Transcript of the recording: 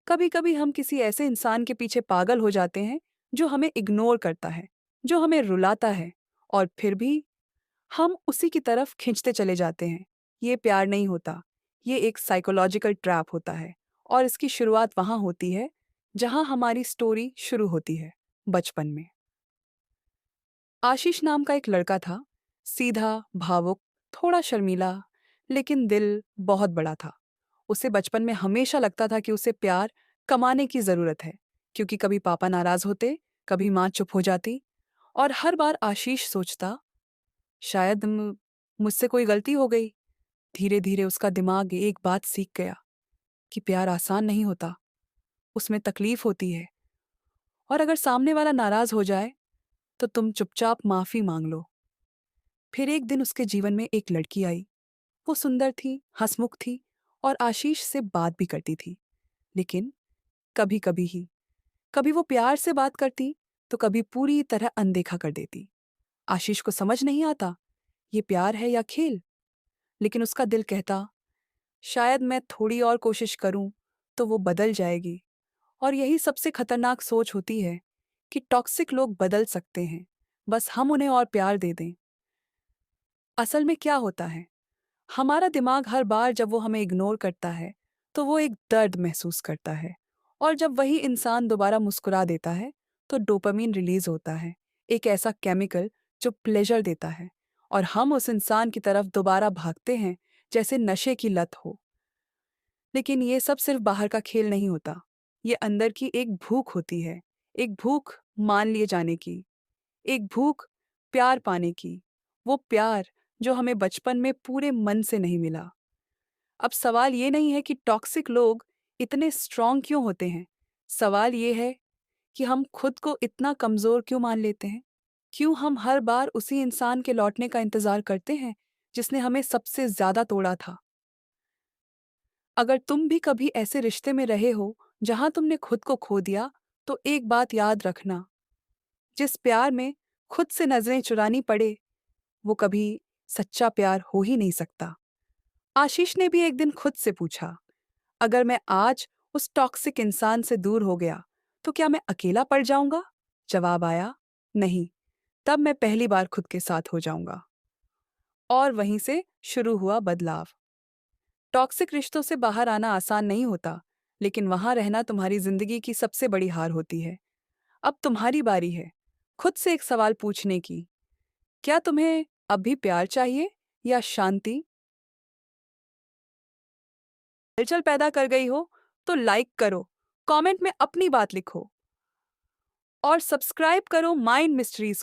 कभी कभी हम किसी ऐसे इंसान के पीछे पागल हो जाते हैं जो हमें इग्नोर करता है, जो हमें रुलाता है, और फिर भी हम उसी की तरफ खींचते चले जाते हैं। ये प्यार नहीं होता, ये एक साइकोलॉजिकल ट्रैप होता है। और इसकी शुरुआत वहां होती है जहां हमारी स्टोरी शुरू होती है, बचपन में। आशीष नाम का एक लड़का था, सीधा, भावुक, थोड़ा शर्मीला, लेकिन दिल बहुत बड़ा था। उसे बचपन में हमेशा लगता था कि उसे प्यार कमाने की जरूरत है, क्योंकि कभी पापा नाराज होते, कभी माँ चुप हो जाती, और हर बार आशीष सोचता, शायद मुझसे कोई गलती हो गई। धीरे धीरे उसका दिमाग एक बात सीख गया कि प्यार आसान नहीं होता, उसमें तकलीफ होती है। और अगर सामने वाला नाराज हो जाए तो तुम चुपचाप माफी मांग लो। फिर एक दिन उसके जीवन में एक लड़की आई। वो सुंदर थी, हंसमुख थी, और आशीष से बात भी करती थी। लेकिन कभी कभी ही, कभी वो प्यार से बात करती, तो कभी पूरी तरह अनदेखा कर देती। आशीष को समझ नहीं आता ये प्यार है या खेल, लेकिन उसका दिल कहता, शायद मैं थोड़ी और कोशिश करूं तो वो बदल जाएगी। और यही सबसे खतरनाक सोच होती है कि टॉक्सिक लोग बदल सकते हैं, बस हम उन्हें और प्यार दे दें। असल में क्या होता है, हमारा दिमाग हर बार जब वो हमें इग्नोर करता है तो वो एक दर्द महसूस करता है। और जब वही इंसान दोबारा मुस्कुरा देता है तो डोपामीन रिलीज होता है, एक ऐसा केमिकल जो प्लेजर देता है। और हम उस इंसान की तरफ दोबारा भागते हैं जैसे नशे की लत हो। लेकिन ये सब सिर्फ बाहर का खेल नहीं होता, ये अंदर की एक भूख होती है। एक भूख मान लिए जाने की, एक भूख प्यार पाने की, वो प्यार जो हमें बचपन में पूरे मन से नहीं मिला। अब सवाल ये नहीं है कि टॉक्सिक लोग इतने स्ट्रांग क्यों होते हैं, सवाल ये है कि हम खुद को इतना कमजोर क्यों मान लेते हैं। क्यों हम हर बार उसी इंसान के लौटने का इंतजार करते हैं जिसने हमें सबसे ज्यादा तोड़ा था। अगर तुम भी कभी ऐसे रिश्ते में रहे हो जहां तुमने खुद को खो दिया, तो एक बात याद रखना, जिस प्यार में खुद से नजरें चुरानी पड़े, वो कभी सच्चा प्यार हो ही नहीं सकता। आशीष ने भी एक दिन खुद से पूछा, अगर मैं आज उस टॉक्सिक इंसान से दूर हो गया तो क्या मैं अकेला पड़ जाऊंगा? जवाब आया, नहीं, तब मैं पहली बार खुद के साथ हो जाऊंगा। और वहीं से शुरू हुआ बदलाव। टॉक्सिक रिश्तों से बाहर आना आसान नहीं होता, लेकिन वहां रहना तुम्हारी जिंदगी की सबसे बड़ी हार होती है। अब तुम्हारी बारी है खुद से एक सवाल पूछने की, क्या तुम्हें अभी प्यार चाहिए या शांति? हलचल पैदा कर गई हो तो लाइक करो, कमेंट में अपनी बात लिखो, और सब्सक्राइब करो माइंड मिस्ट्रीज